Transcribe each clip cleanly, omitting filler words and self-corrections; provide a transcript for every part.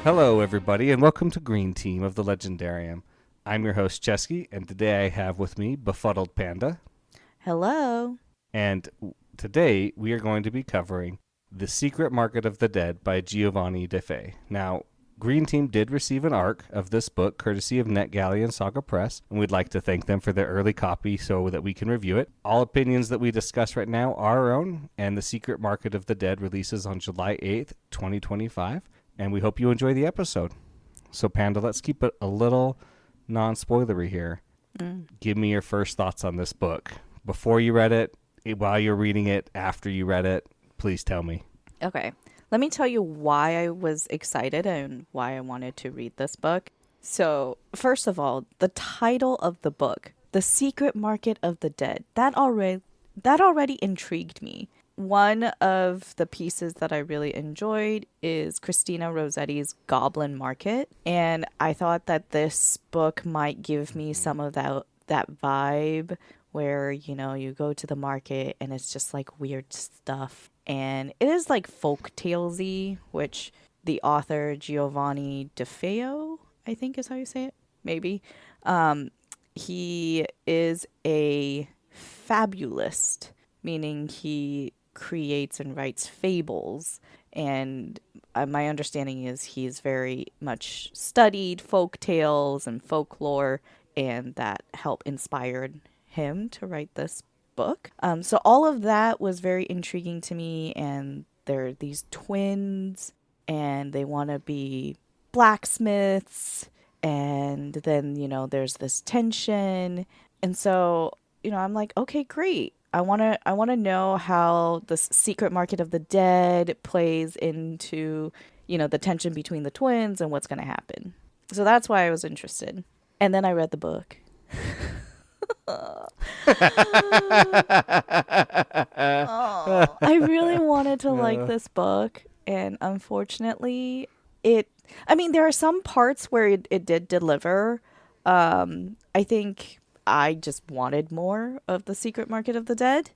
Hello, everybody, and welcome to Green Team of the Legendarium. I'm your host, Cesky, and today I have with me Befuddled Panda. Hello. And today we are going to be covering The Secret Market of the Dead by Giovanni De Feo. Now, Green Team did receive an ARC of this book courtesy of NetGalley Saga Press, and we'd like to thank them for their early copy so that we can review it. All opinions that we discuss right now are our own, and The Secret Market of the Dead releases on July 8th, 2025. And we hope you enjoy the episode. So, Panda, let's keep it a little non-spoilery here. Give me your first thoughts on this book. Before you read it, while you're reading it, after you read it, please tell me. Okay. Let me tell you why I was excited and why I wanted to read this book. So, first of all, the title of the book, The Secret Market of the Dead, that already intrigued me. One of the pieces that I really enjoyed is Christina Rossetti's Goblin Market, and I thought that this book might give me some of that vibe where, you know, you go to the market and it's just like weird stuff. And it is like folk talesy, which the author Giovanni De Feo, I think is how you say it, maybe. He is a fabulist, meaning he creates and writes fables, and my understanding is he's very much studied folk tales and folklore, and that helped inspired him to write this book. So all of that was very intriguing to me, and they're these twins and they want to be blacksmiths, and then, you know, there's this tension. And so, you know, I'm like, okay, great. I want to know how the Secret Market of the Dead plays into, you know, the tension between the twins and what's going to happen. So that's why I was interested. And then I read the book. Oh, I really wanted to like this book, and unfortunately I mean, there are some parts where it did deliver. I think I just wanted more of the Secret Market of the Dead,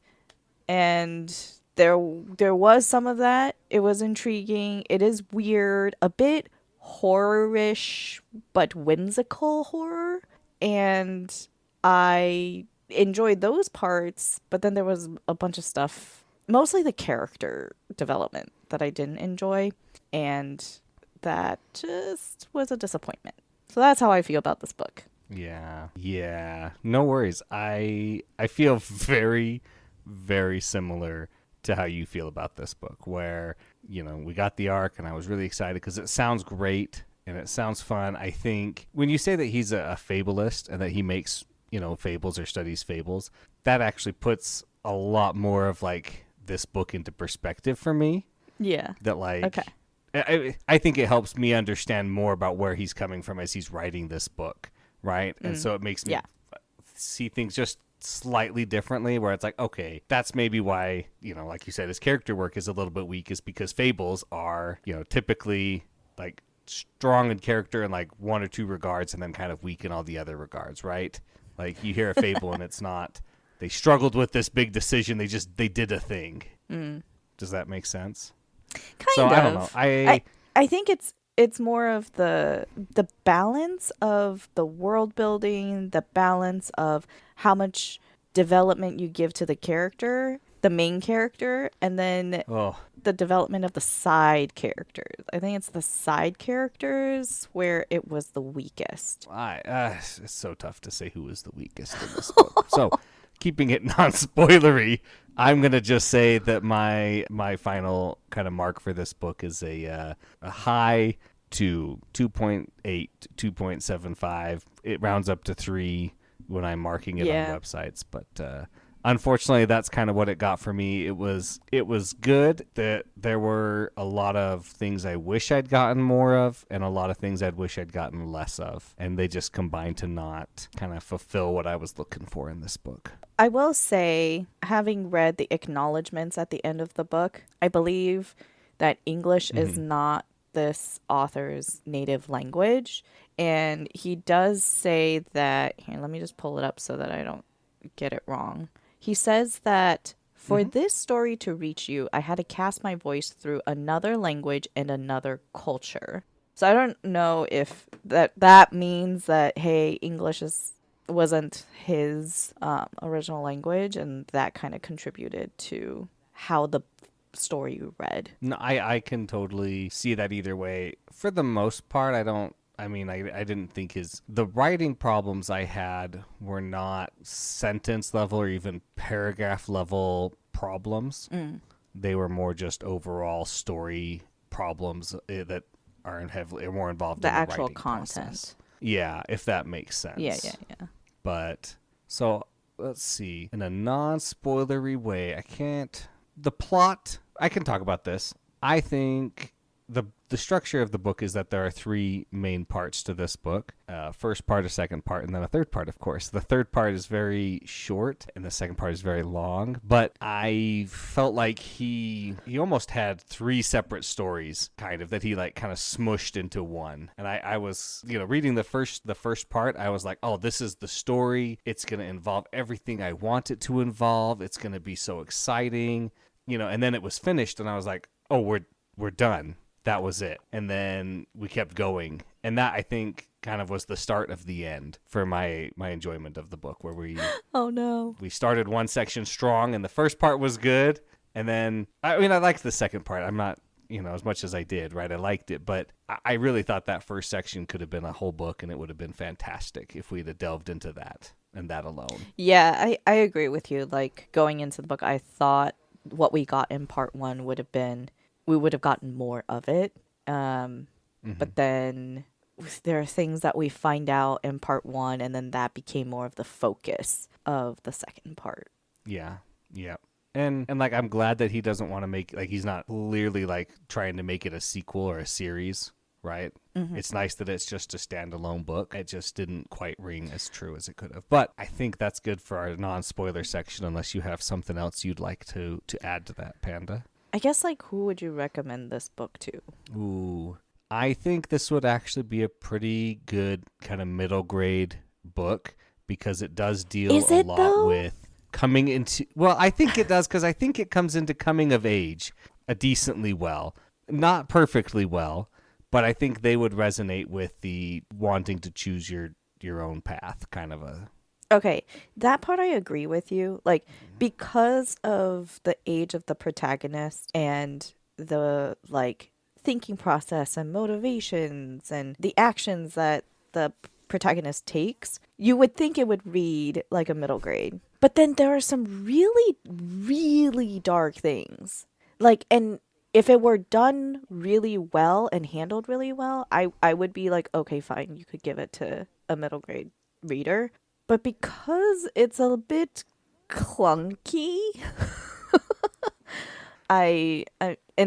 and there was some of that. It was intriguing. It is weird, a bit horror-ish, but whimsical horror, and I enjoyed those parts. But then there was a bunch of stuff, mostly the character development, that I didn't enjoy, and that just was a disappointment. So that's how I feel about this book. Yeah. No worries. I feel very, very similar to how you feel about this book, where, you know, we got the arc and I was really excited because it sounds great and it sounds fun. I think when you say that he's a fabulist and that he makes, you know, fables or studies fables, that actually puts a lot more of like this book into perspective for me. Yeah. That like, okay. I think it helps me understand more about where he's coming from as he's writing this book. Right. And so it makes me see things just slightly differently, where it's like, okay, that's maybe why, you know, like you said, his character work is a little bit weak, is because fables are, you know, typically like strong in character in like one or two regards and then kind of weak in all the other regards. Right. Like you hear a fable and it's not, they struggled with this big decision. They did a thing. Does that make sense? Kind of. I don't know. I think it's more of the balance of the world building, the balance of how much development you give to the character, the main character, and then the development of the side characters. I think it's the side characters where it was the weakest. It's so tough to say who was the weakest in this book. So, keeping it non-spoilery, I'm going to just say that my final kind of mark for this book is a high to 2.8, 2.75. It rounds up to 3 when I'm marking it on websites. But unfortunately, that's kind of what it got for me. It was good. That there were a lot of things I wish I'd gotten more of and a lot of things I'd wish I'd gotten less of. And they just combined to not kind of fulfill what I was looking for in this book. I will say, having read the acknowledgments at the end of the book, I believe that English is not this author's native language. And he does say that, here, let me just pull it up so that I don't get it wrong. He says that for this story to reach you, I had to cast my voice through another language and another culture. So I don't know if that means that, hey, English wasn't his original language, and that kind of contributed to how the story read. No, I can totally see that either way. For the most part, I didn't think the writing problems I had were not sentence level or even paragraph level problems. They were more just overall story problems that are more involved The in the actual writing content. process. Yeah, if that makes sense. Yeah. But so let's see. In a non-spoilery way, the plot, I can talk about this. I think the structure of the book is that there are three main parts to this book. First part, a second part, and then a third part, of course. The third part is very short, and the second part is very long. But I felt like he almost had three separate stories, kind of, that he like kind of smushed into one. And I was, reading the first part, I was like, oh, this is the story. It's going to involve everything I want it to involve. It's going to be so exciting, And then it was finished, and I was like, oh, we're done. That was it. And then we kept going. And that, I think, kind of was the start of the end for my enjoyment of the book, where Oh, no. we started one section strong, and the first part was good. And then, I liked the second part. I'm not, as much as I did, right? I liked it. But I really thought that first section could have been a whole book, and it would have been fantastic if we'd have delved into that and that alone. Yeah, I agree with you. Like, going into the book, I thought what we got in part one would have been, we would have gotten more of it. But then there are things that we find out in part one, and then that became more of the focus of the second part. Yeah. And like, I'm glad that he doesn't want to he's not clearly like trying to make it a sequel or a series, right? It's nice that it's just a standalone book. It just didn't quite ring as true as it could have. But I think that's good for our non-spoiler section, unless you have something else you'd like to add to that, Panda. I guess, like, who would you recommend this book to? Ooh, I think this would actually be a pretty good kind of middle grade book, because it does deal a lot with coming into... Well, I think it does, because I think it comes into coming of age decently well. Not perfectly well, but I think they would resonate with the wanting to choose your own path kind of a... Okay, that part I agree with you. Like, because of the age of the protagonist and the, like, thinking process and motivations and the actions that the protagonist takes, you would think it would read like a middle grade. But then there are some really, really dark things. Like, and if it were done really well and handled really well, I would be like, okay, fine, you could give it to a middle grade reader. But because it's a bit clunky, and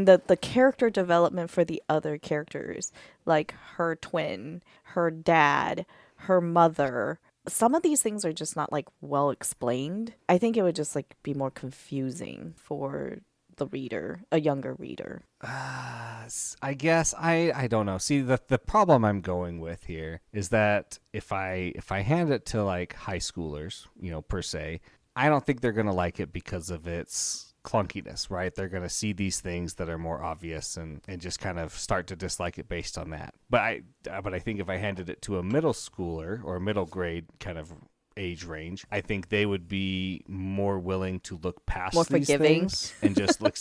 the character development for the other characters, like her twin, her dad, her mother, some of these things are just not like well explained. I think it would just like be more confusing for the reader, a younger reader. I guess I don't know. See, the problem I'm going with here is that if I hand it to like high schoolers, per se, I don't think they're going to like it because of its clunkiness, right? They're going to see these things that are more obvious and just kind of start to dislike it based on that. But I think if I handed it to a middle schooler or a middle grade kind of age range, I think they would be more willing to look past more these forgiving things and just look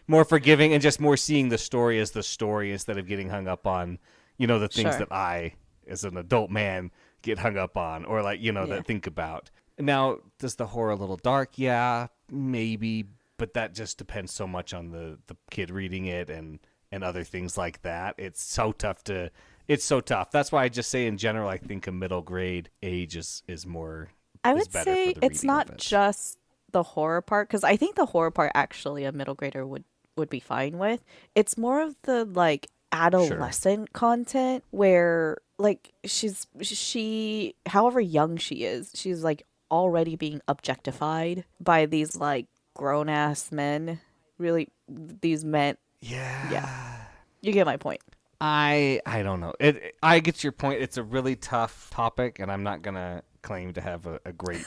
more forgiving and just more seeing the story as the story instead of getting hung up on, the things that I, as an adult man, get hung up on or like, that think about. Now, does the horror a little dark? Yeah, maybe, but that just depends so much on the kid reading it and other things like that. It's so tough. That's why I just say in general, I think a middle grade age is more. I would say it's not just the horror part, because I think the horror part actually a middle grader would be fine with. It's more of the like adolescent content where like she however young she is, she's like already being objectified by these like grown ass men. Really, these men. Yeah. You get my point. I don't know. I get your point. It's a really tough topic, and I'm not gonna claim to have a great,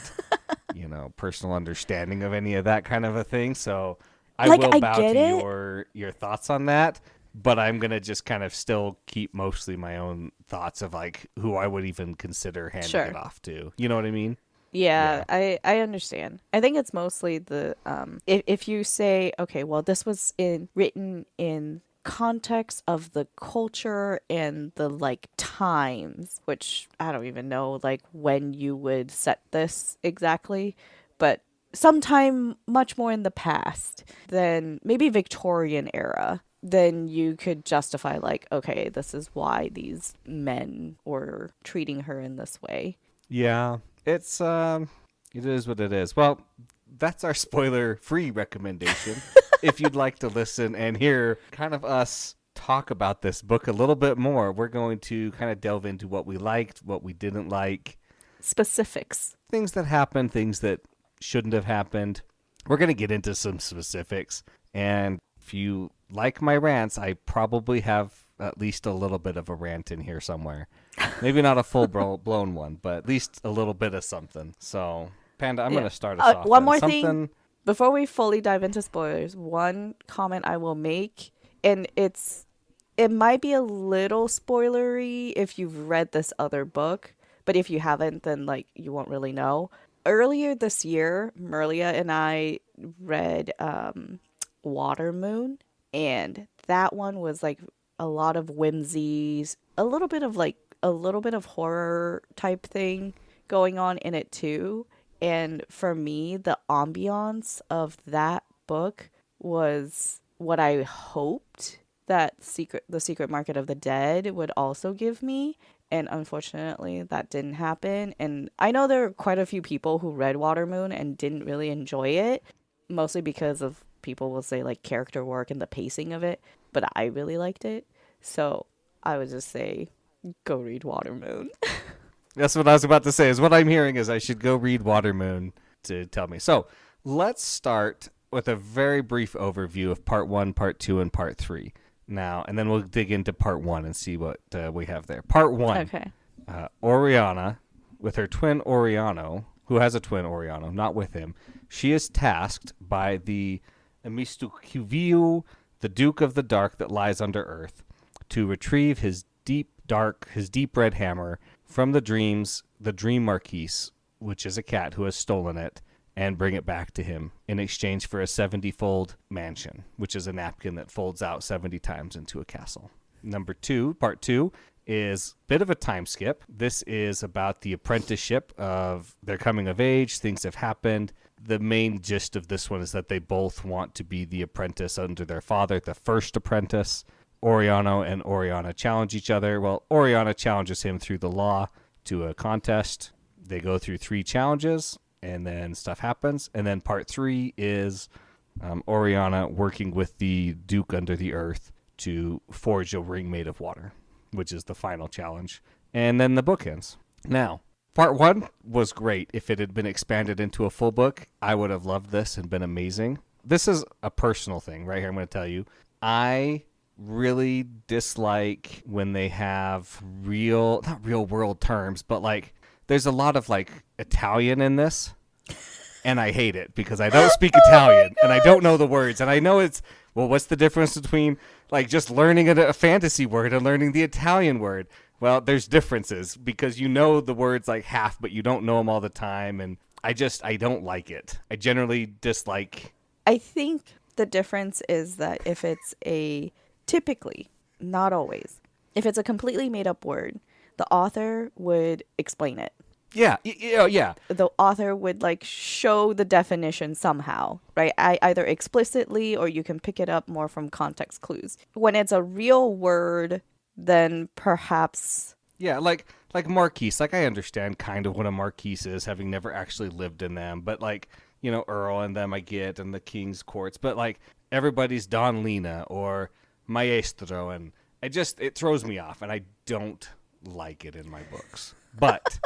personal understanding of any of that kind of a thing. So I will bow to your thoughts on that. but I'm going to just kind of still keep mostly my own thoughts of like who I would even consider handing it off to. You know what I mean? Yeah, I understand. I think it's mostly the if you say, okay, well, this was written in context of the culture and the like times, which I don't even know like when you would set this exactly, but sometime much more in the past than maybe Victorian era, then you could justify like, okay, this is why these men were treating her in this way. Yeah. It's it is what it is. Well, that's our spoiler-free recommendation. If you'd like to listen and hear kind of us talk about this book a little bit more, we're going to kind of delve into what we liked, what we didn't like, Specifics. things that happened, things that shouldn't have happened. We're going to get into some specifics, and if you like my rants, I probably have at least a little bit of a rant in here somewhere. Maybe not a full blown one, but at least a little bit of something. So, Panda, I'm going to start us off. One more thing before we fully dive into spoilers. One comment I will make, and it might be a little spoilery if you've read this other book, but if you haven't, then like you won't really know. Earlier this year, Merlia and I read Water Moon, and that one was like a lot of whimsies, a little bit of horror type thing going on in it too. And for me, the ambiance of that book was what I hoped that the Secret Market of the Dead would also give me. And unfortunately, that didn't happen. And I know there are quite a few people who read Water Moon and didn't really enjoy it, mostly because of people will say like character work and the pacing of it. But I really liked it. So I would just say, go read Water Moon. That's what I was about to say. Is what I'm hearing is I should go read Water Moon to tell me. So let's start with a very brief overview of part 1, part 2, and part 3 now, and then we'll dig into part 1 and see what we have there. Part 1. Okay. Oriana, with her twin Oriano, who has a twin Oriano, not with him, she is tasked by the Amistukiviu, the Duke of the Dark that lies under earth, to retrieve his deep red hammer from the Dream Marquise, which is a cat who has stolen it, and bring it back to him in exchange for a 70-fold mansion, which is a napkin that folds out 70 times into a castle. Part 2, is a bit of a time skip. This is about the apprenticeship of their coming of age. Things have happened. The main gist of this one is that they both want to be the apprentice under their father, the first apprentice. Oriano and Oriana challenge each other. Well, Oriana challenges him through the law to a contest. They go through 3 challenges, and then stuff happens. And then part 3 is Oriana working with the Duke under the earth to forge a ring made of water, which is the final challenge. And then the book ends. Now, part 1 was great. If it had been expanded into a full book, I would have loved this and been amazing. This is a personal thing right here. I'm going to tell you. I really dislike when they have not real world terms, but like there's a lot of like Italian in this, and I hate it because I don't speak Italian and I don't know the words, and I know it's, well, what's the difference between like just learning a fantasy word and learning the Italian word? Well, there's differences because you know the words like half, but you don't know them all the time, and I don't like it. I generally dislike. I think the difference is that if it's typically, not always, if it's a completely made up word, the author would explain it. Yeah. The author would like show the definition somehow, right? Either explicitly or you can pick it up more from context clues. When it's a real word, then perhaps. Yeah, like Marquise. Like I understand kind of what a Marquise is, having never actually lived in them. But like, you know, Earl and them I get, and the King's Courts. But like everybody's Don Lina or Maestro, and it throws me off, and I don't like it in my books. But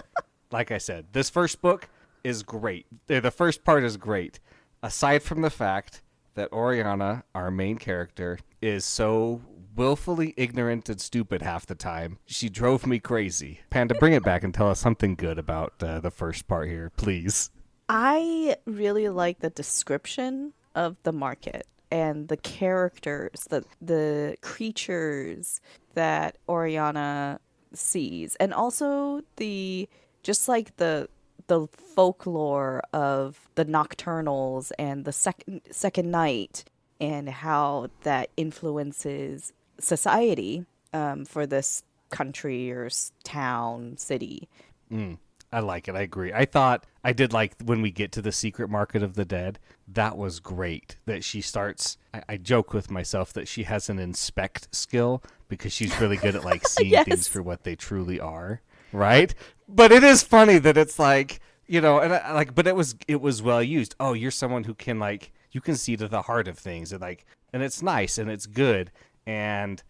like I said, this first book is great. The first part is great, aside from the fact that Oriana, our main character, is so willfully ignorant and stupid half the time. She drove me crazy. Panda, bring it back and tell us something good about the first part here, please. I really like the description of the market. and the characters, the creatures that Oriana sees, and also just like the folklore of the nocturnals and the second night, and how that influences society for this country or town, city. I like it. I agree. I did like when we get to the secret market of the dead. That was great. That she starts. I joke with myself that she has an inspect skill because she's really good at like seeing Yes. things for what they truly are. Right. But it is funny that it's like, and but it was well used. Oh, you're someone who can you can see to the heart of things, and it's nice and it's good. And,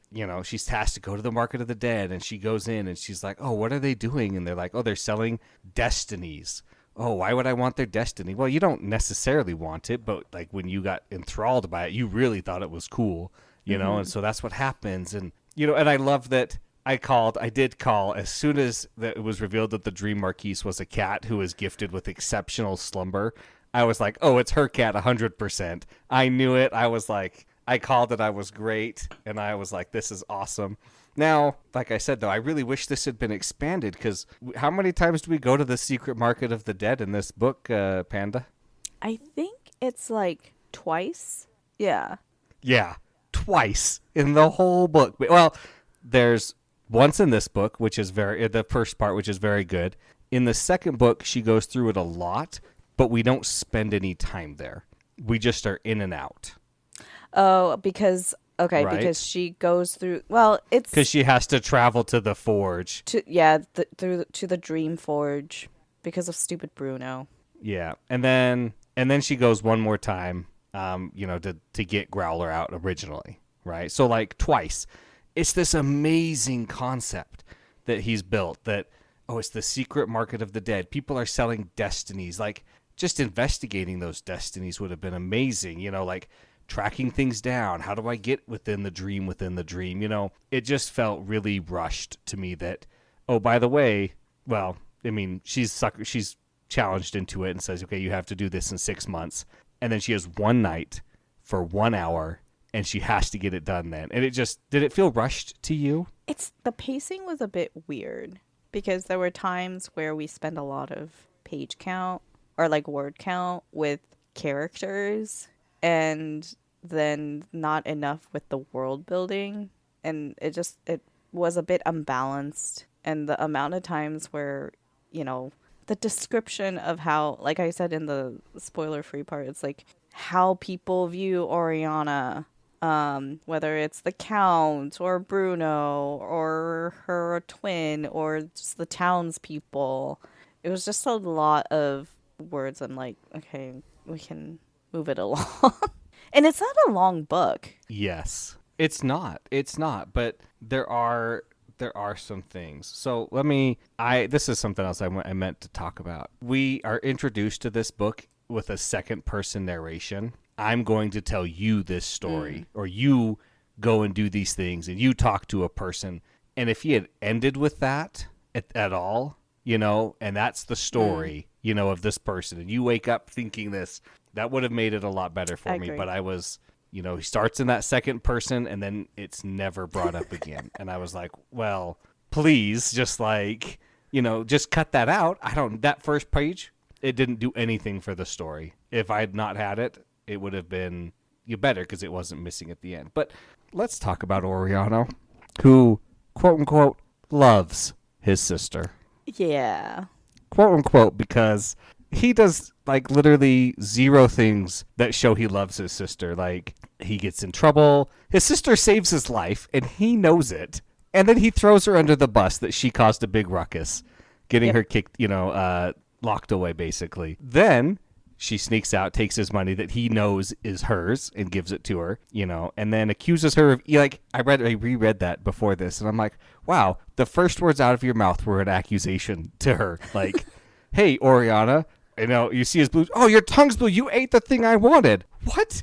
she's tasked to go to the market of the dead, and she goes in and she's like, oh, what are they doing? And they're like, oh, they're selling destinies. Oh, why would I want their destiny? Well, you don't necessarily want it, but like when you got enthralled by it, you really thought it was cool, and so that's what happens. And, and I love that I did call as soon as it was revealed that the Dream Marquise was a cat who was gifted with exceptional slumber. I was like, oh, it's her cat 100%. I knew it. I was like, I called it. I was great. And I was like, this is awesome. Now, like I said, though, I really wish this had been expanded, because how many times do we go to the secret market of the dead in this book, Panda? I think it's like twice. Yeah. Yeah, twice in the whole book. Well, there's once in this book, which is the first part, which is very good. In the second book, she goes through it a lot, but we don't spend any time there. We just are in and out. Oh, because because she goes through. Well, it's because she has to travel to the forge. To the Dream Forge because of stupid Bruno. Yeah, and then she goes one more time, to get Growler out originally, right? So like twice. It's this amazing concept that he's built. That it's the secret market of the dead. People are selling destinies. Like just investigating those destinies would have been amazing. Like tracking things down. How do I get within the dream within the dream? It just felt really rushed to me that, oh, by the way, well, I mean, she's challenged into it and says, okay, you have to do this in 6 months. And then she has one night for 1 hour and she has to get it done then. And did it feel rushed to you? The pacing was a bit weird because there were times where we spent a lot of page count or like word count with characters, and then not enough with the world building, and it was a bit unbalanced. And the amount of times where the description of how, like I said in the spoiler free part, it's like how people view Oriana, whether it's the Count or Bruno or her twin or just the townspeople. It was just a lot of words. I'm like, okay, we can move it along. And it's not a long book. Yes. It's not, but there are some things. So this is something else I meant to talk about. We are introduced to this book with a second person narration. I'm going to tell you this story, or you go and do these things, and you talk to a person. And if he had ended with that at all, and that's the story, of this person, and you wake up thinking this, that would have made it a lot better for me. But I was, he starts in that second person and then it's never brought up again. And I was like, well, please just just cut that out. That first page, it didn't do anything for the story. If I had not had it, it would have been better because it wasn't missing at the end. But let's talk about Oriana, who, quote unquote, loves his sister. Yeah. Quote unquote, because he does literally zero things that show he loves his sister. Like, he gets in trouble. His sister saves his life, and he knows it. And then he throws her under the bus that she caused a big ruckus, getting her kicked, locked away, basically. Then she sneaks out, takes his money that he knows is hers, and gives it to her, and then accuses her of, I reread that before this, and I'm like, wow, the first words out of your mouth were an accusation to her. Like, hey, Oriana, you see his blue. Oh, your tongue's blue. You ate the thing I wanted. What?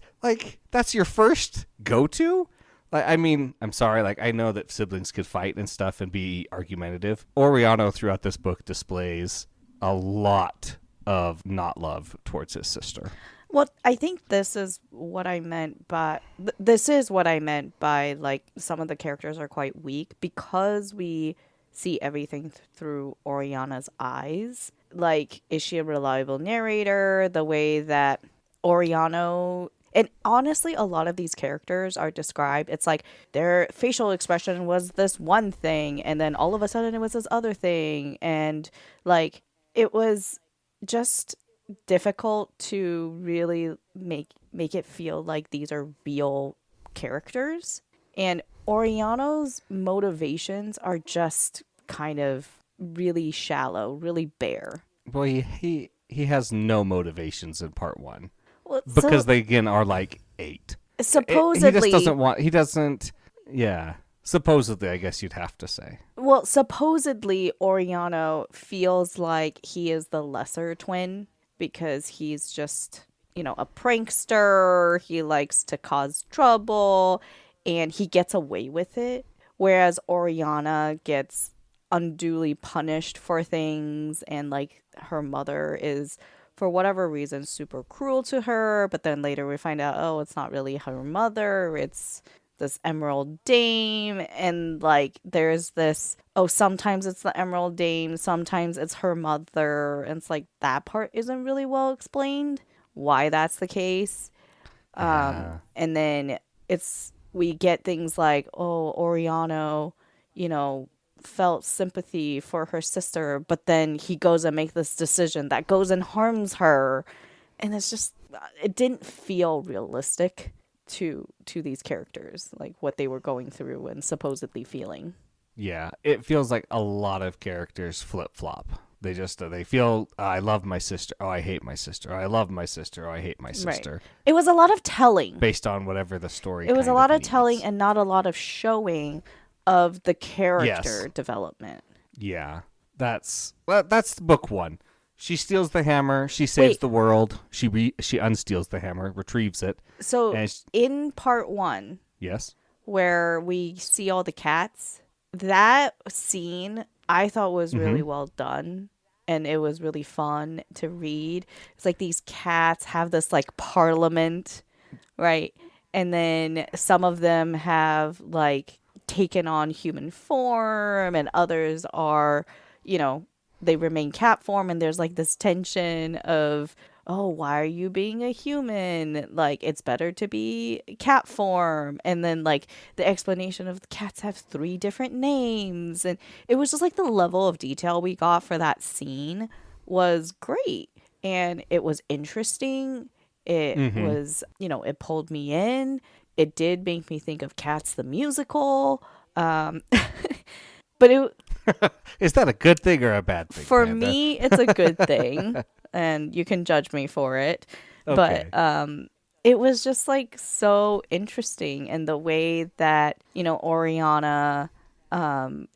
That's your first go-to? I'm sorry. I know that siblings could fight and stuff and be argumentative. Oriana throughout this book displays a lot of not love towards his sister. Well, I think this is what I meant by this is what I meant by like some of the characters are quite weak because we see everything through Oriana's eyes. Like, is she a reliable narrator? The way that Oriano and honestly, a lot of these characters are described. It's like their facial expression was this one thing, and then all of a sudden it was this other thing, and like it was just difficult to really make it feel like these are real characters. And Oriano's motivations are just kind of really shallow, really bare. Boy, he has no motivations in part one Well, because so they again are like 8. supposedly, He just doesn't want. He doesn't. Yeah. Supposedly, I guess you'd have to say. well, supposedly Oriano feels like he is the lesser twin because he's just, a prankster. He likes to cause trouble and he gets away with it. Whereas Oriana gets unduly punished for things, and like her mother is, for whatever reason, super cruel to her. But then later we find out, oh, it's not really her mother, it's this Emerald Dame. And like there's this, oh, sometimes it's the Emerald Dame, sometimes it's her mother. And it's like that part isn't really well explained why that's the case. And then we get things like, oh, Oriano, felt sympathy for her sister, but then he goes and makes this decision that goes and harms her. And it's just, it didn't feel realistic to these characters, like what they were going through and supposedly feeling. Yeah, it feels like a lot of characters flip flop. They just they feel I love my sister. Oh, I hate my sister. I love my sister. Oh, I hate my sister. Right. It was a lot of telling. Based on whatever the story. It was a lot of needs. telling and not a lot of showing of the character Yes. development. Yeah, that's book 1. She steals the hammer. She saves the world. She unsteals the hammer, retrieves it. So and in part 1, yes, where we see all the cats, that scene I thought was really well done, and it was really fun to read. It's like these cats have this like parliament, right? And then some of them have like taken on human form, and others are, they remain cat form, and there's like this tension of, oh, why are you being a human? Like, it's better to be cat form. And then like the explanation of the cats have 3 different names, and it was just like the level of detail we got for that scene was great, and it was interesting. It was, it pulled me in. It did make me think of Cats the musical. But it is that a good thing or a bad thing? For Amanda? me, it's a good thing, and you can judge me for it. Okay. But it was just like so interesting, and the way that Oriana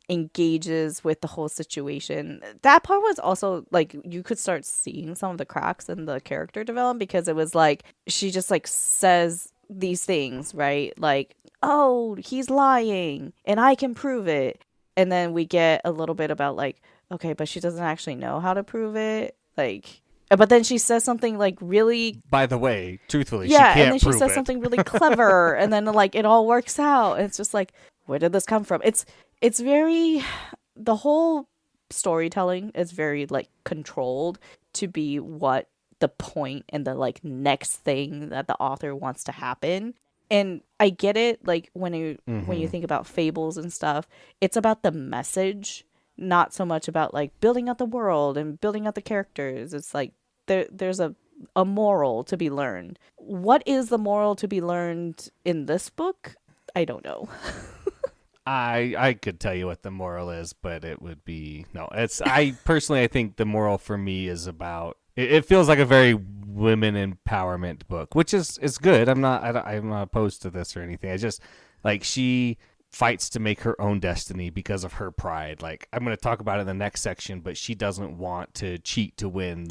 engages with the whole situation. That part was also like you could start seeing some of the cracks in the character development, because it was like she just like says these things, right? Like, oh, he's lying and I can prove it. And then we get a little bit about like, okay, but she doesn't actually know how to prove it. Like, but then she says something like really, by the way, truthfully, yeah, she can't and then she prove says it. something really clever, and then like it all works out. And it's just like, where did this come from? It's very, the whole storytelling is very like controlled to be what the point and the like next thing that the author wants to happen. And I get it, like when you think about fables and stuff, it's about the message, not so much about like building out the world and building out the characters. It's like there's a moral to be learned. What is the moral to be learned in this book? I don't know. I could tell you what the moral is, but it would be no. I personally think the moral for me is about. It feels like a very women empowerment book, which is good. I'm not opposed to this or anything. I just like she fights to make her own destiny because of her pride. Like I'm going to talk about it in the next section, but she doesn't want to cheat to win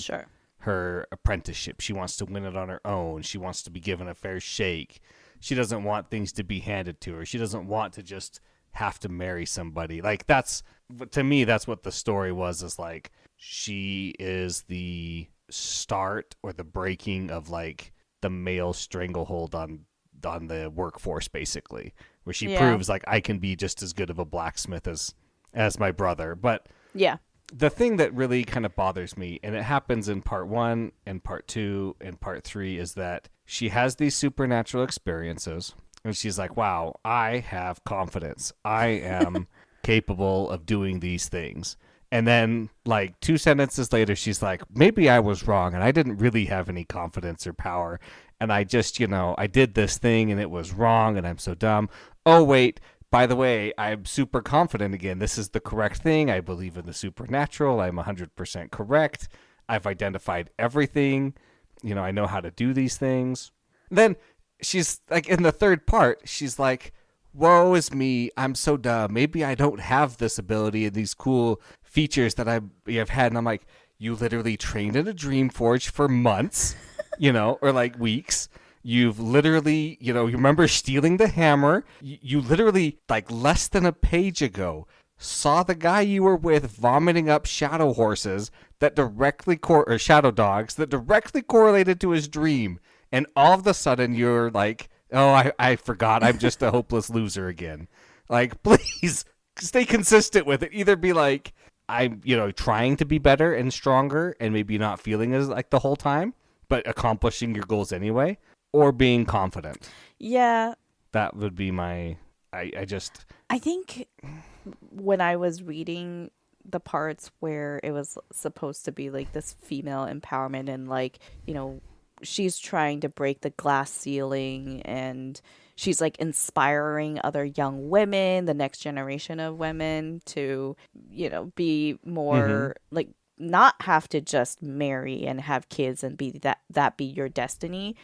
her apprenticeship. She wants to win it on her own. She wants to be given a fair shake. She doesn't want things to be handed to her. She doesn't want to just have to marry somebody. Like that's, to me, that's what the story was, is like she is the start or the breaking of like the male stranglehold on the workforce, basically, where she Yeah. proves like I can be just as good of a blacksmith as my brother. But Yeah. the thing that really kind of bothers me, and it happens in part 1 and part 2 and part 3, is that she has these supernatural experiences and she's like, wow, I have confidence. I am capable of doing these things. And then, like, 2 sentences later, she's like, maybe I was wrong and I didn't really have any confidence or power. And I just, I did this thing and it was wrong and I'm so dumb. Oh, wait, by the way, I'm super confident again. This is the correct thing. I believe in the supernatural. I'm 100% correct. I've identified everything. I know how to do these things. Then she's like, in the third part, she's like, woe is me. I'm so dumb. Maybe I don't have this ability and these cool features that I've had. And I'm like, you literally trained in a dream forge for months, or like weeks. You've literally, you remember stealing the hammer. You literally, like less than a page ago, saw the guy you were with vomiting up shadow horses that directly, or shadow dogs that directly correlated to his dream. And all of a sudden you're like, oh, I forgot. I'm just a hopeless loser again. Like, please stay consistent with it. Either be like, I'm, trying to be better and stronger and maybe not feeling as like the whole time, but accomplishing your goals anyway, or being confident. Yeah. That would be my, I think when I was reading the parts where it was supposed to be like this female empowerment and like, she's trying to break the glass ceiling and she's like inspiring other young women, the next generation of women to, be more like not have to just marry and have kids and be that be your destiny.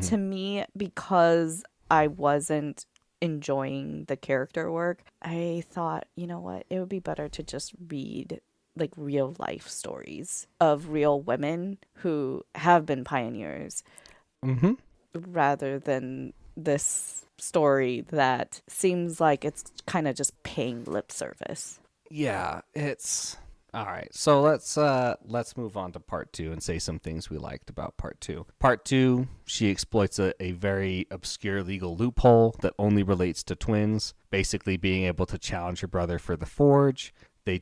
To me, because I wasn't enjoying the character work, I thought, you know what, it would be better to just read like real life stories of real women who have been pioneers rather than this story that seems like it's kind of just paying lip service. Yeah, it's all right. So let's move on to part 2 and say some things we liked about part 2. Part 2, she exploits a very obscure legal loophole that only relates to twins, basically being able to challenge her brother for the forge. They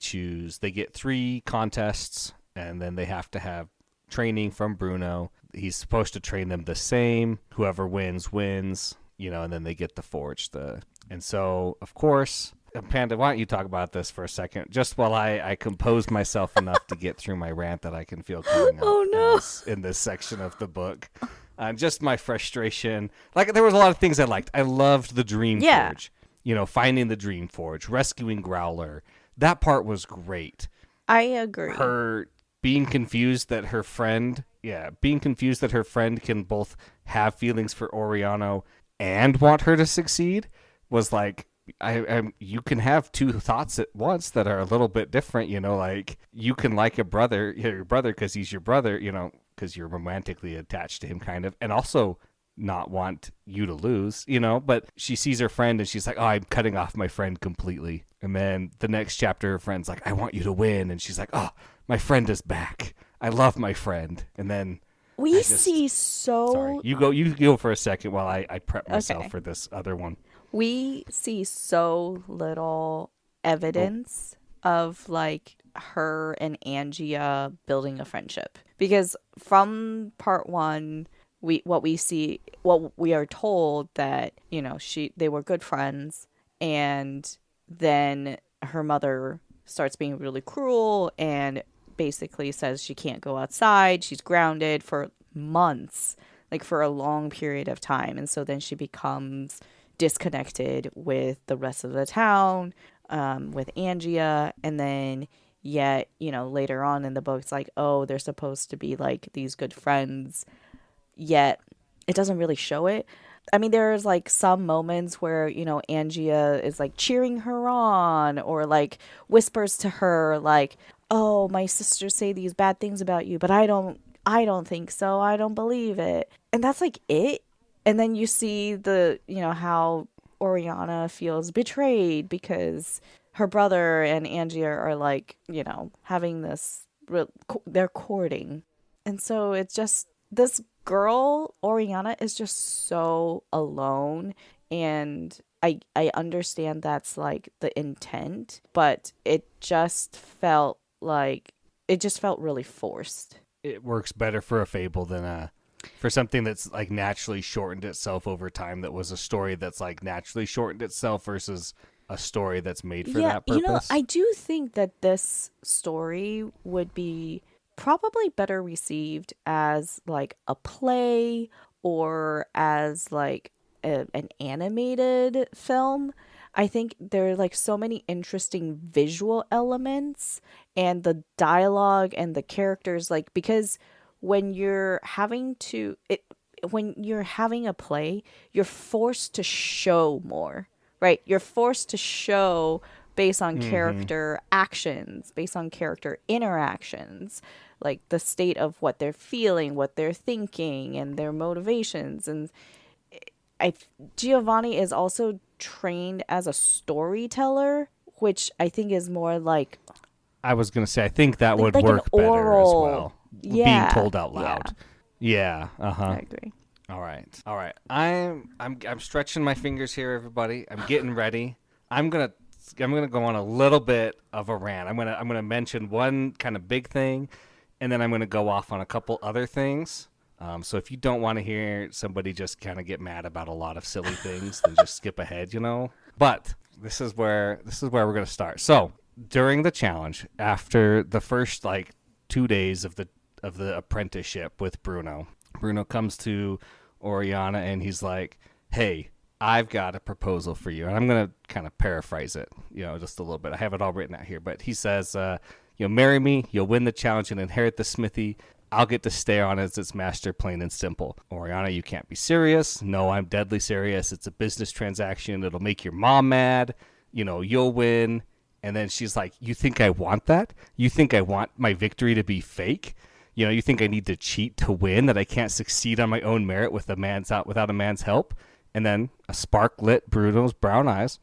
get 3 contests, and then they have to have training from Bruno. He's supposed to train them the same. Whoever wins, and then they get the forge. And so, of course, Panda, why don't you talk about this for a second, just while I compose myself enough to get through my rant that I can feel coming up in this section of the book. Just my frustration. Like, there was a lot of things I liked. I loved the Dream Forge. Finding the Dream Forge, rescuing Growler. That part was great. I agree. Her being confused that her friend can both have feelings for Oriano and want her to succeed was like, you can have 2 thoughts at once that are a little bit different, like you can like your brother because he's your brother, because you're romantically attached to him kind of, and also not want you to lose, but she sees her friend and she's like, oh, I'm cutting off my friend completely. And then the next chapter, her friend's like, I want you to win. And she's like, oh, my friend is back. I love my friend. And then sorry, you go for a second while I prep myself for this other one. We see so little evidence of like her and Angia building a friendship, because from part 1, we are told that they were good friends, and then her mother starts being really cruel and basically says she can't go outside. She's grounded for months, like for a long period of time, and so then she becomes disconnected with the rest of the town, with Angia, and then yet later on in the book it's like, oh, they're supposed to be like these good friends, yet it doesn't really show it. I mean, there's like some moments where Angia is like cheering her on, or like whispers to her like, oh, my sisters say these bad things about you, but I don't think so, I don't believe it, and that's like it. And then you see how Oriana feels betrayed because her brother and Angia are like, having this, they're courting. And so it's just, this girl Oriana is just so alone, and I understand that's like the intent, but it just felt really forced. It works better for a fable than for something that's like naturally shortened itself over time, that was a story that's like naturally shortened itself versus a story that's made for that purpose. I do think that this story would be probably better received as like a play or as like an animated film. I think there are like so many interesting visual elements and the dialogue and the characters, like, because when you're having to it when you're having a play, you're forced to show more, right? You're forced to show based on character actions, based on character interactions, like the state of what they're feeling, what they're thinking, and their motivations. And I Giovanni is also trained as a storyteller, which I think is more like I was going to say, I think that would like an work better as oral. well. Yeah, Being told out loud. Yeah. I agree. All right. I'm stretching my fingers here, everybody. I'm getting ready. I'm gonna go on a little bit of a rant. I'm gonna mention one kind of big thing, and then I'm gonna go off on a couple other things. So if you don't want to hear somebody just kind of get mad about a lot of silly things, then just skip ahead, But this is where we're gonna start. So during the challenge, after the first like 2 days of the apprenticeship with Bruno comes to Oriana and he's like, "Hey, I've got a proposal for you." And I'm going to kind of paraphrase it, just a little bit. I have it all written out here. But he says, "You'll marry me, you'll win the challenge and inherit the smithy. I'll get to stay on as its master, plain and simple." "Oriana, you can't be serious." "No, I'm deadly serious. It's a business transaction. It'll make your mom mad. You'll win." And then she's like, "You think I want that? You think I want my victory to be fake? You think I need to cheat to win, that I can't succeed on my own merit without a man's help?" And then a spark lit Bruno's brown eyes.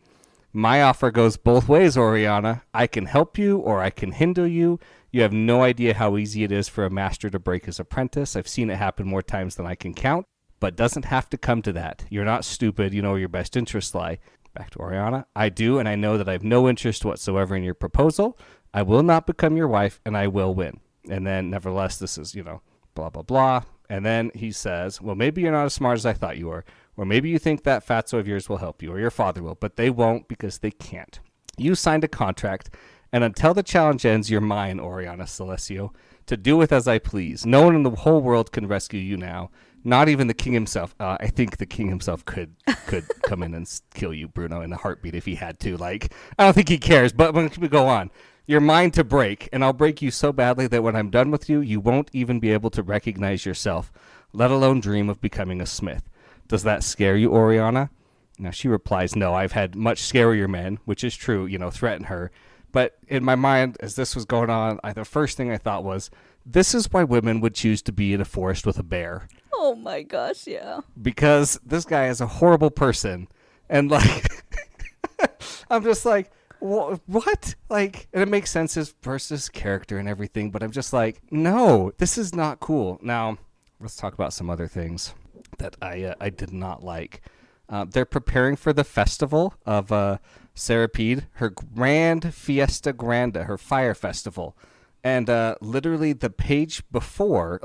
"My offer goes both ways, Oriana. I can help you or I can hinder you. You have no idea how easy it is for a master to break his apprentice. I've seen it happen more times than I can count, but doesn't have to come to that. You're not stupid. You know where your best interests lie." Back to Oriana. "I do, and I know that I have no interest whatsoever in your proposal. I will not become your wife, and I will win." And then, nevertheless, this is, blah, blah, blah. And then he says, "Well, maybe you're not as smart as I thought you were. Or maybe you think that fatso of yours will help you, or your father will, but they won't because they can't. You signed a contract, and until the challenge ends, you're mine, Oriana Celestio, to do with as I please. No one in the whole world can rescue you now, not even the king himself." I think the king himself could come in and kill you, Bruno, in a heartbeat if he had to. Like, I don't think he cares, but when we go on. "You're mine to break, and I'll break you so badly that when I'm done with you, you won't even be able to recognize yourself, let alone dream of becoming a smith. Does that scare you, Oriana?" Now she replies, "No, I've had much scarier men," which is true, threaten her. But in my mind, as this was going on, the first thing I thought was, this is why women would choose to be in a forest with a bear. Oh my gosh, yeah. Because this guy is a horrible person. And like, I'm just like, what? Like, and it makes sense versus character and everything, but I'm just like, no, this is not cool. Now, let's talk about some other things that I did not like. They're preparing for the festival of Serapide, her Grand Fiesta Grande, her fire festival. And literally the page before,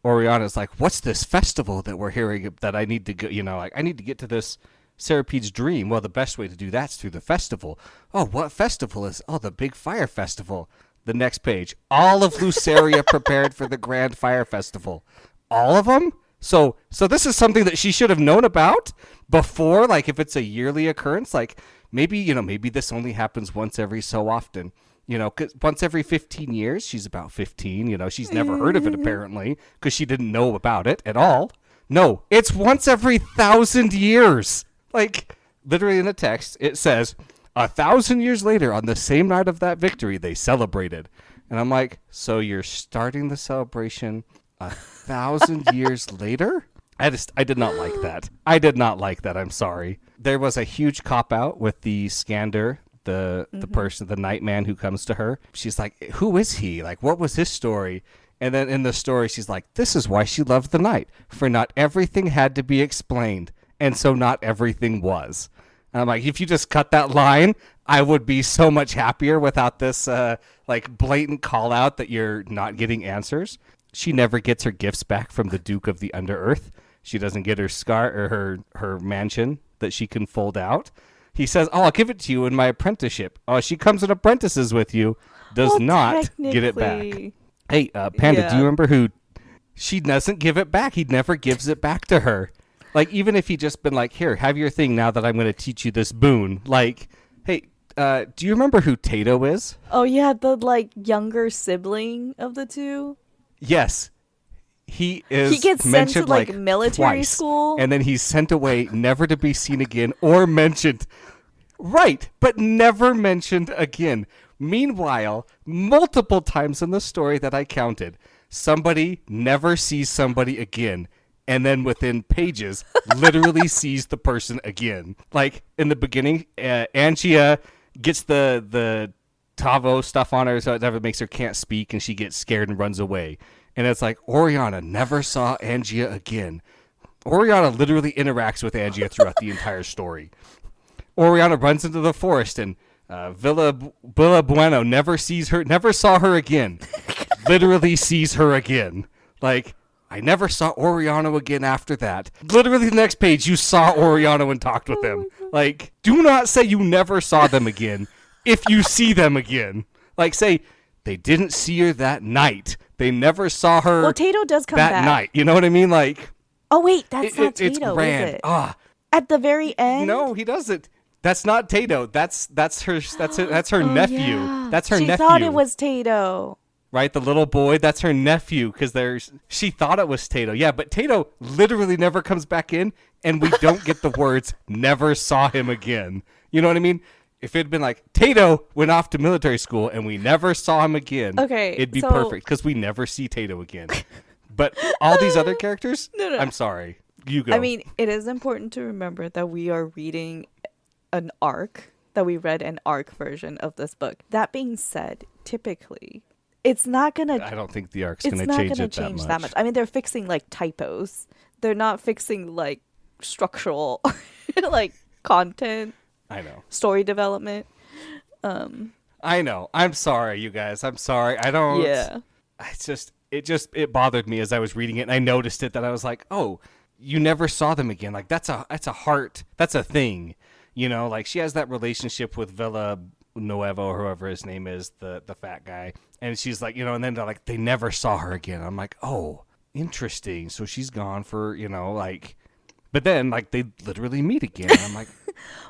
Oriana's like, "What's this festival that we're hearing that I need to go, I need to get to this Serapide's dream. Well, the best way to do that's through the festival." "Oh, what festival is?" "Oh, the big fire festival." The next page, all of Luceria prepared for the grand fire festival. All of them? So this is something that she should have known about before, like if it's a yearly occurrence, like maybe this only happens once every so often. 'Cause once every 15 years, she's about 15, she's never heard of it apparently because she didn't know about it at all. No, it's once every 1,000 years. Like, literally in the text, it says, 1,000 years later, on the same night of that victory, they celebrated. And I'm like, so you're starting the celebration 1,000 years later? I did not like that. I did not like that. I'm sorry. There was a huge cop-out with the Scander, the person, the night man who comes to her. She's like, "Who is he? Like, what was his story?" And then in the story, she's like, this is why she loved the night, for not everything had to be explained, and so not everything was. And I'm like, if you just cut that line, I would be so much happier without this like blatant call out that you're not getting answers. She never gets her gifts back from the Duke of the Underearth. She doesn't get her scar or her mansion that she can fold out. He says, oh, I'll give it to you in my apprenticeship. Oh, she comes and apprentices with you, does not get it back. Hey, Panda, do you remember who? She doesn't give it back. He never gives it back to her. Like, even if he just been like, here, have your thing now that I'm going to teach you this boon. Like, hey, do you remember who Tato is? Oh, yeah, the, like, younger sibling of the two. Yes. He gets sent to, like military twice, school. And then he's sent away, never to be seen again or mentioned. Right, but never mentioned again. Meanwhile, multiple times in the story that I counted, somebody never sees somebody again, and then within pages, literally sees the person again. Like, in the beginning, Angia gets the Tavo stuff on her, so it never makes her can't speak, and she gets scared and runs away. And it's like, Oriana never saw Angia again. Oriana literally interacts with Angia throughout the entire story. Oriana runs into the forest, and Villa Bueno never saw her again. Literally sees her again. Like, I never saw Oriana again after that. Literally the next page, you saw Oriana and talked with them. Like, do not say you never saw them again if you see them again. Like, say, they didn't see her that night. They never saw her well, Tato does come that back. night. You know what I mean? Like, oh, wait, that's not Tato, it's grand. Is it? At the very end? No, he doesn't. That's not Tato. That's her nephew. Yeah. That's her nephew. She thought it was Tato. Right, the little boy, that's her nephew, because she thought it was Tato. Yeah, but Tato literally never comes back in, and we don't get the words, never saw him again. You know what I mean? If it had been like, Tato went off to military school, and we never saw him again, okay, it'd be perfect, because we never see Tato again. But all these other characters, no. I'm sorry. You go. I mean, it is important to remember that we are reading an arc, that we read an arc version of this book. That being said, typically, it's not gonna. I don't think the arc's gonna change that much. I mean, they're fixing like typos. They're not fixing like structural, like content. I know. Story development. I know. I'm sorry, you guys. I'm sorry. I don't. Yeah. It bothered me as I was reading it, and I noticed it that I was like, oh, you never saw them again. Like that's a heart. That's a thing. You know, like she has that relationship with Villa Nuevo or whoever his name is, the fat guy. And she's like, you know, and then they're like, they never saw her again. I'm like, oh, interesting. So she's gone for, you know, like, but then like they literally meet again. I'm like,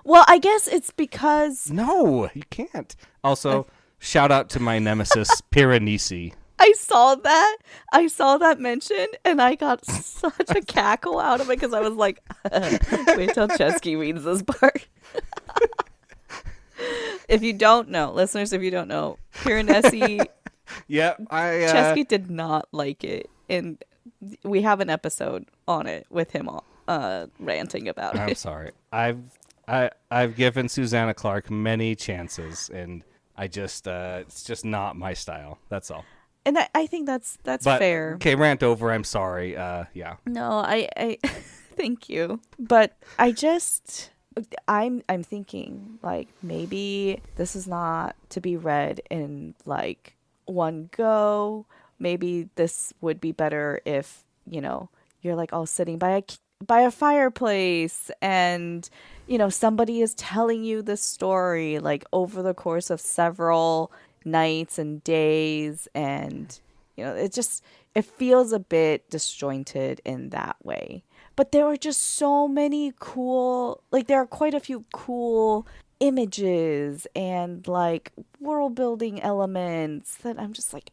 well, I guess it's because. No, you can't. Also, shout out to my nemesis, Piranesi. I saw that mentioned, and I got such a cackle out of it because I was like, wait till Cesky reads this part. If you don't know, listeners, Piranesi, Cesky did not like it, and we have an episode on it with him ranting about it. I'm sorry. I've given Susanna Clark many chances, and I just it's just not my style. That's all. And I think that's fair. Okay, rant over. I'm sorry. Yeah. No, I thank you, but I'm thinking like maybe this is not to be read in like one go. Maybe this would be better if, you know, you're like all sitting by a fireplace and, you know, somebody is telling you the story like over the course of several nights and days, and, you know, it feels a bit disjointed in that way. But there are just so many cool, like there are quite a few cool images and like world building elements that I'm just like,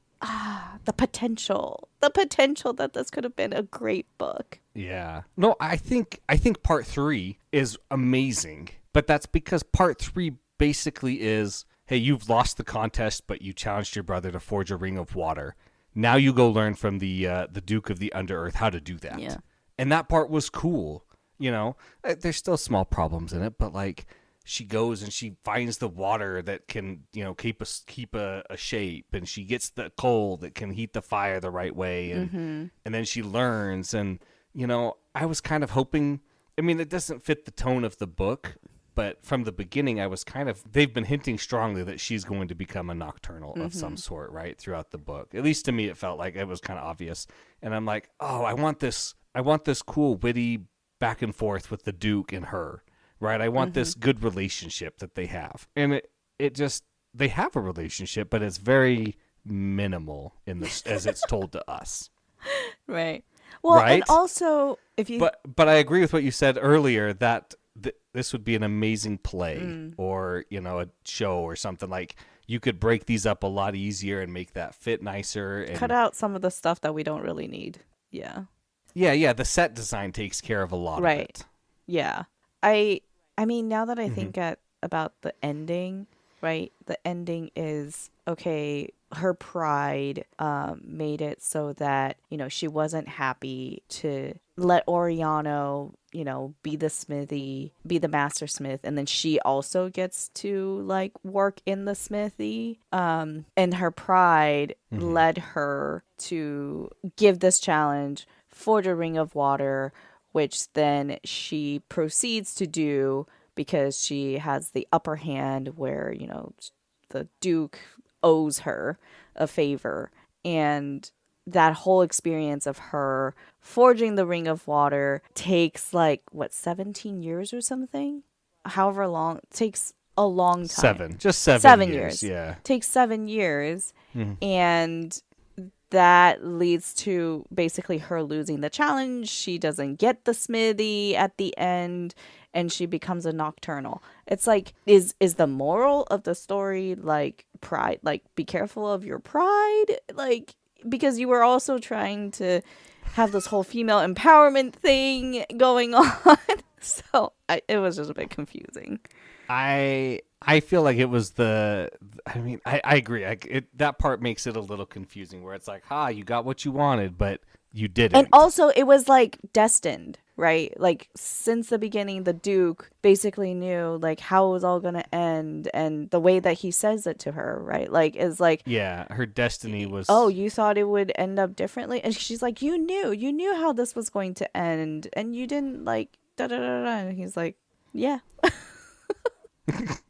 the potential that this could have been a great book. Yeah. No, I think part 3 is amazing, but that's because part 3 basically is, hey, you've lost the contest, but you challenged your brother to forge a ring of water. Now you go learn from the Duke of the Underearth how to do that. Yeah. And that part was cool. You know, there's still small problems in it, but like she goes and she finds the water that can, keep a shape, and she gets the coal that can heat the fire the right way, and then she learns. And I was kind of hoping. I mean, it doesn't fit the tone of the book, but from the beginning, they've been hinting strongly that she's going to become a nocturnal of some sort, right, throughout the book. At least to me, it felt like it was kind of obvious. And I'm like, oh, I want this cool, witty back and forth with the Duke and her, right? I want this good relationship that they have. And they have a relationship, but it's very minimal as it's told to us. Right. Well, right? And also, if you... But I agree with what you said earlier, that this would be an amazing play or, a show or something. Like, you could break these up a lot easier and make that fit nicer. And cut out some of the stuff that we don't really need. Yeah. Yeah. The set design takes care of a lot of it. Yeah. I mean, now that I think about the ending, right? The ending is, okay, her pride made it so that, she wasn't happy to let Oriano, be the master smith. And then she also gets to like work in the smithy. And her pride led her to give this challenge for the Ring of Water, which then she proceeds to do because she has the upper hand where, the Duke owes her a favor. And that whole experience of her forging the Ring of Water takes 17 years or something? However long, takes a long time. Just seven years. Yeah. Takes 7 years. And that leads to basically her losing the challenge. She doesn't get the smithy at the end, and she becomes a nocturnal. It's like, is the moral of the story like pride? Like, be careful of your pride? Like, because you were also trying to have this whole female empowerment thing going on. So it was just a bit confusing. I feel like it was I agree. That part makes it a little confusing where it's like, you got what you wanted, but you didn't. And also it was like destined, right? Like, since the beginning, the Duke basically knew like how it was all going to end, and the way that he says it to her, right? Like, is like, yeah, her destiny was, oh, you thought it would end up differently? And she's like, you knew how this was going to end, and you didn't like da da da da. And he's like, yeah.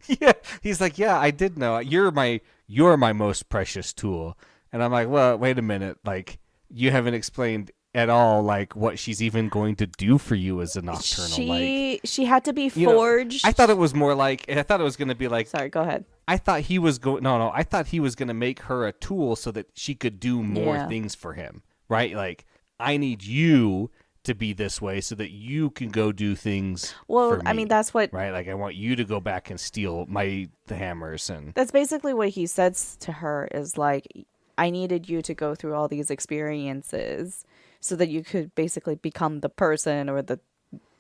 Yeah, he's like, yeah, I did know. You're my most precious tool. And I'm like, well, wait a minute. Like, you haven't explained at all like what she's even going to do for you as a nocturnal. She had to be forged. I thought it was more like, I thought it was going to be like, sorry, go ahead. I thought he was I thought he was going to make her a tool so that she could do more things for him, right? Like, I need you to be this way so that you can go do things for me, I mean, that's what, right? Like, I want you to go back and steal the hammers, and that's basically what he says to her, is like, I needed you to go through all these experiences so that you could basically become the person or the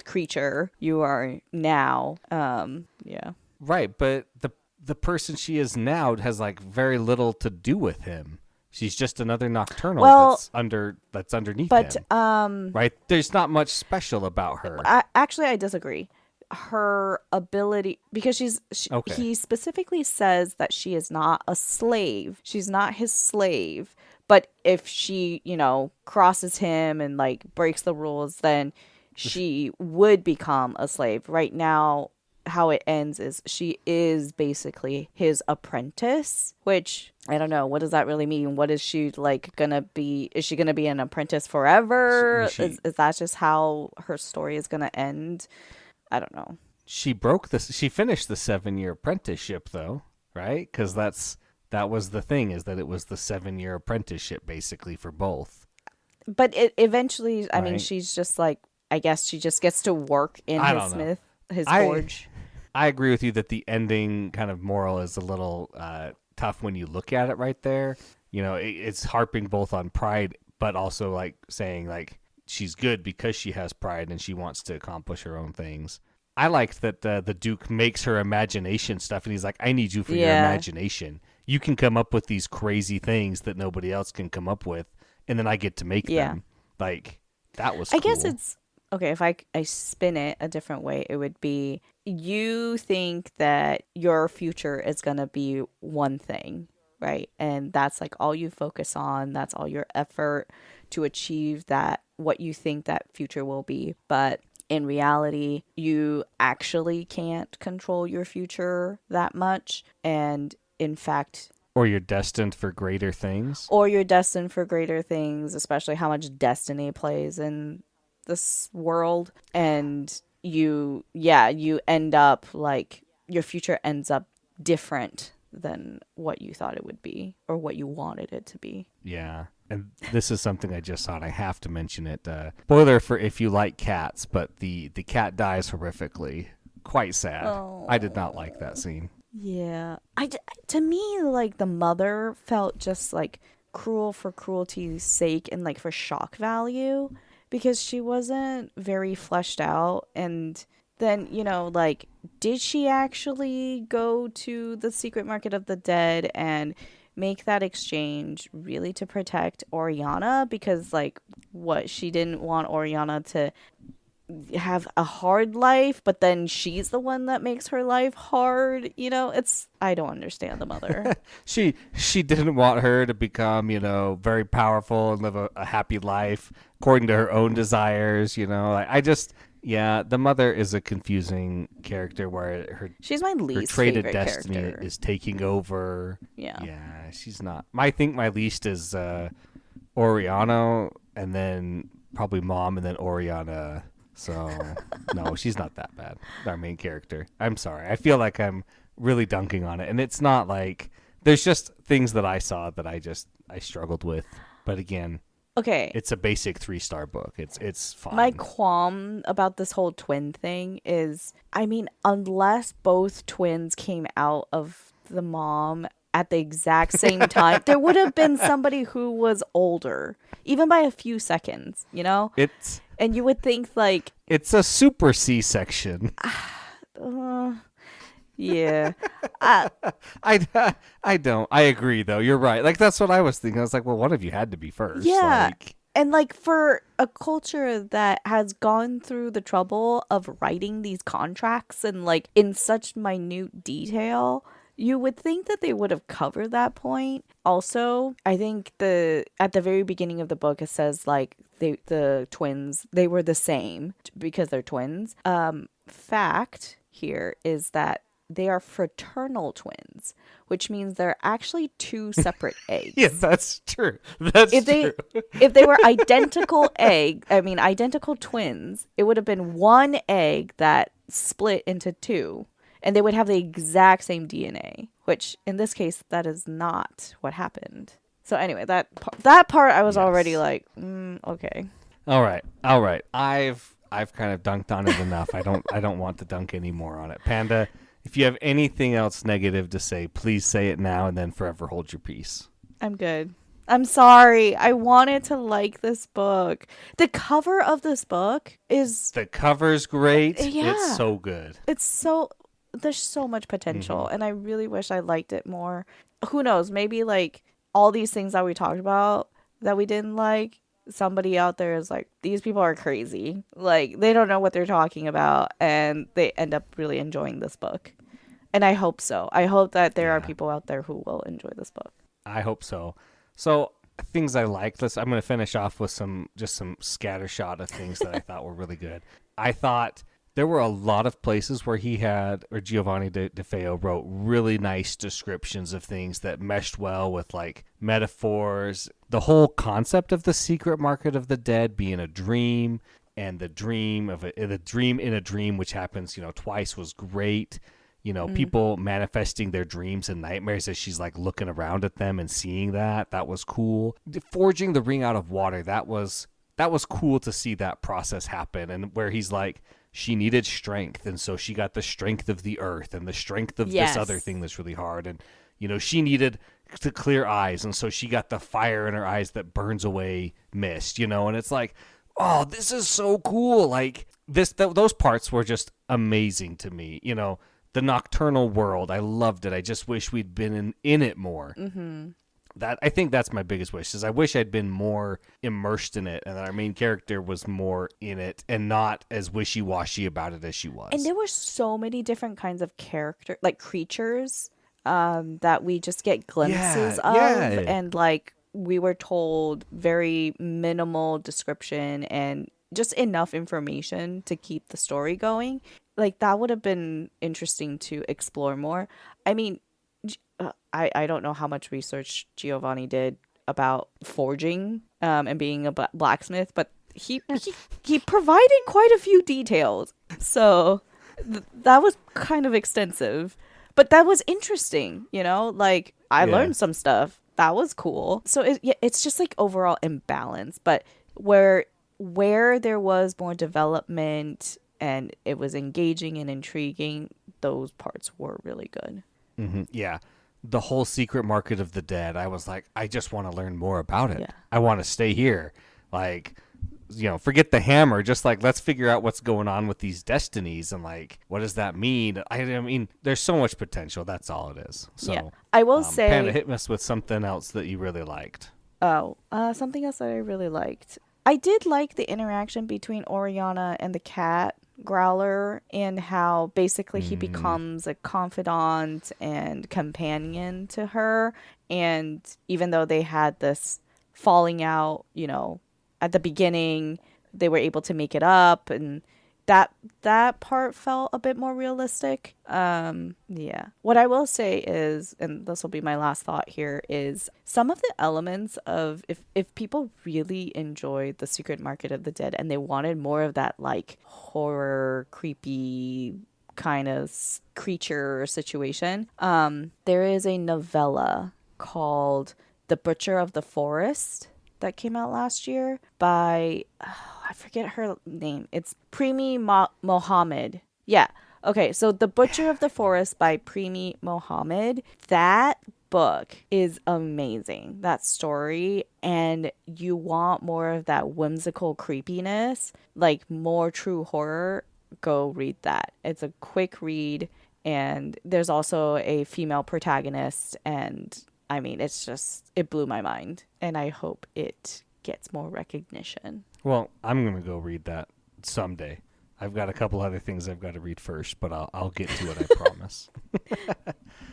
creature you are now. Yeah. Right, but the person she is now has like very little to do with him. She's just another nocturnal that's underneath him. Right? There's not much special about her. I disagree. Her ability, because he specifically says that she is not a slave. She's not his slave. But if she, crosses him and like breaks the rules, then she would become a slave. Right now, how it ends is she is basically his apprentice, which I don't know. What does that really mean? What is she like gonna be? Is she gonna be an apprentice forever? Is that just how her story is gonna end? I don't know. She finished the 7-year apprenticeship though, right? Because that was the thing, is that it was the 7-year apprenticeship basically for both. But it eventually, I mean, she's just like, I guess she just gets to work in his forge. I agree with you that the ending kind of moral is a little tough when you look at it right there. It's harping both on pride, but also like saying like she's good because she has pride and she wants to accomplish her own things. I liked that the Duke makes her imagination stuff, and he's like, I need you for your imagination. You can come up with these crazy things that nobody else can come up with, and then I get to make them. Like, that was cool. I guess it's, okay, if I spin it a different way, it would be, you think that your future is going to be one thing, right? And that's like all you focus on. That's all your effort to achieve that, what you think that future will be. But in reality, you actually can't control your future that much. And in fact, Or you're destined for greater things. or you're destined for greater things, especially how much destiny plays in this world. And you end up like your future ends up different than what you thought it would be or what you wanted it to be. Yeah. And this is something I just saw, and I have to mention it. Spoiler for if you like cats, but the cat dies horrifically. Quite sad. Oh. I did not like that scene. Yeah. To me, like, the mother felt just like cruel for cruelty's sake and like for shock value because she wasn't very fleshed out. And then, like, did she actually go to the secret market of the dead and make that exchange really to protect Oriana? Because, like, what, she didn't want Oriana to have a hard life, but then she's the one that makes her life hard. I don't understand the mother. She didn't want her to become, very powerful and live a happy life according to her own desires. The mother is a confusing character where she's my her least traded favorite destiny character. is taking over. Yeah, She's not. I think my least is Oriana, and then probably Mom, and then Oriana. So no, she's not that bad. Our main character. I'm sorry. I feel like I'm really dunking on it, and it's not like there's just things that I saw that I struggled with. But again, okay, it's a basic 3-star book. It's fine. my qualm about this whole twin thing is, I mean, unless both twins came out of the mom at the exact same time, there would have been somebody who was older, even by a few seconds, And you would think, like, it's a super C-section. Yeah. I don't. I agree, though. You're right. Like, that's what I was thinking. I was like, well, one of you had to be first. Yeah. Like, and, like, for a culture that has gone through the trouble of writing these contracts and, like, in such minute detail, you would think that they would have covered that point. Also, I think at the very beginning of the book, it says, like, the twins, they were the same because they're twins. Fact here is that they are fraternal twins, which means they're actually two separate eggs. yeah, that's true. That's true. If they were identical twins, it would have been one egg that split into two, and they would have the exact same DNA, which in this case, that is not what happened. So anyway, that part I was already like, okay. All right. I've kind of dunked on it enough. I don't want to dunk any more on it. Panda, if you have anything else negative to say, please say it now and then forever hold your peace. I'm good. I'm sorry. I wanted to like this book. The cover of this book is... The cover's great. Yeah. It's so good. There's so much potential, and I really wish I liked it more. Who knows? Maybe, like, all these things that we talked about that we didn't like, somebody out there is like, these people are crazy. Like, they don't know what they're talking about, and they end up really enjoying this book. And I hope so. I hope that there are people out there who will enjoy this book. I hope so. So, things I liked. I'm going to finish off with some scattershot of things that I thought were really good. I thought there were a lot of places where Giovanni De Feo wrote really nice descriptions of things that meshed well with, like, metaphors. The whole concept of the secret market of the dead being a dream, and the dream in a dream, which happens, twice, was great. People manifesting their dreams and nightmares as she's, like, looking around at them and seeing that was cool. Forging the ring out of water, that was cool to see that process happen, and where he's like, she needed strength, and so she got the strength of the earth and the strength of this other thing that's really hard, and she needed to clear eyes, and so she got the fire in her eyes that burns away mist, and it's like, oh, this is so cool. Like, those parts were just amazing to me. The nocturnal world, I loved it. I just wish we'd been in it more. that I think that's my biggest wish, is I wish I'd been more immersed in it and that our main character was more in it and not as wishy-washy about it as she was. And there were so many different kinds of character, like creatures, that we just get glimpses of. And like we were told very minimal description and just enough information to keep the story going. Like that would have been interesting to explore more. I mean, I don't know how much research Giovanni did about forging and being a blacksmith, but he provided quite a few details. So that was kind of extensive, but that was interesting, you know, like I learned some stuff. That was cool. So it's just like overall imbalance, but where there was more development and it was engaging and intriguing, those parts were really good. Mm-hmm. Yeah. The whole secret market of the dead, I was like, I just want to learn more about it. Yeah. I want to stay here. Like, you know, forget the hammer. Just like, let's figure out what's going on with these destinies and like, what does that mean? I mean, there's so much potential. That's all it is. So, yeah. I will say, Panda, hit us with something else that you really liked. Something else that I really liked. I did like the interaction between Oriana and the cat Growler, and how basically he becomes a confidant and companion to her. And even though they had this falling out, you know, at the beginning, they were able to make it up, and that part felt a bit more realistic. Yeah. What I will say is, and this will be my last thought here, is some of the elements of if people really enjoyed The Secret Market of the Dead and they wanted more of that like horror, creepy kind of creature situation, there is a novella called The Butcher of the Forest that came out last year by I forget her name. It's Premi Mohammed. Yeah. Okay, so The Butcher of the Forest by Premi Mohammed. That book is amazing. That story, and you want more of that whimsical creepiness, like more true horror, go read that. It's a quick read, and there's also a female protagonist, and I mean, it blew my mind, and I hope it gets more recognition. Well, I'm going to go read that someday. I've got a couple other things I've got to read first, but I'll get to it, I promise.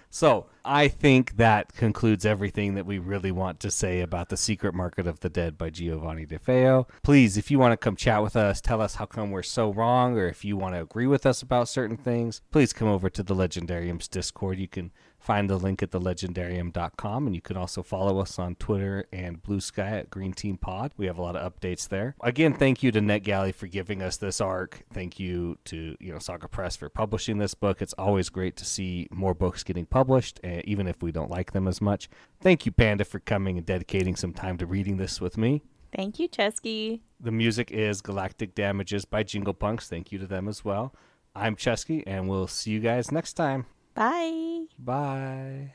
So I think that concludes everything that we really want to say about The Secret Market of the Dead by Giovanni De Feo. Please, if you want to come chat with us, tell us how come we're so wrong, or if you want to agree with us about certain things, please come over to the Legendarium's Discord. You can find the link at thelegendarium.com, and you can also follow us on Twitter and Blue Sky at Green Team Pod. We have a lot of updates there. Again, thank you to NetGalley for giving us this arc. Thank you to Saga Press for publishing this book. It's always great to see more books getting published, even if we don't like them as much. Thank you, Panda, for coming and dedicating some time to reading this with me. Thank you, Cesky. The music is Galactic Damages by Jingle Punks. Thank you to them as well. I'm Cesky, and we'll see you guys next time. Bye. Bye.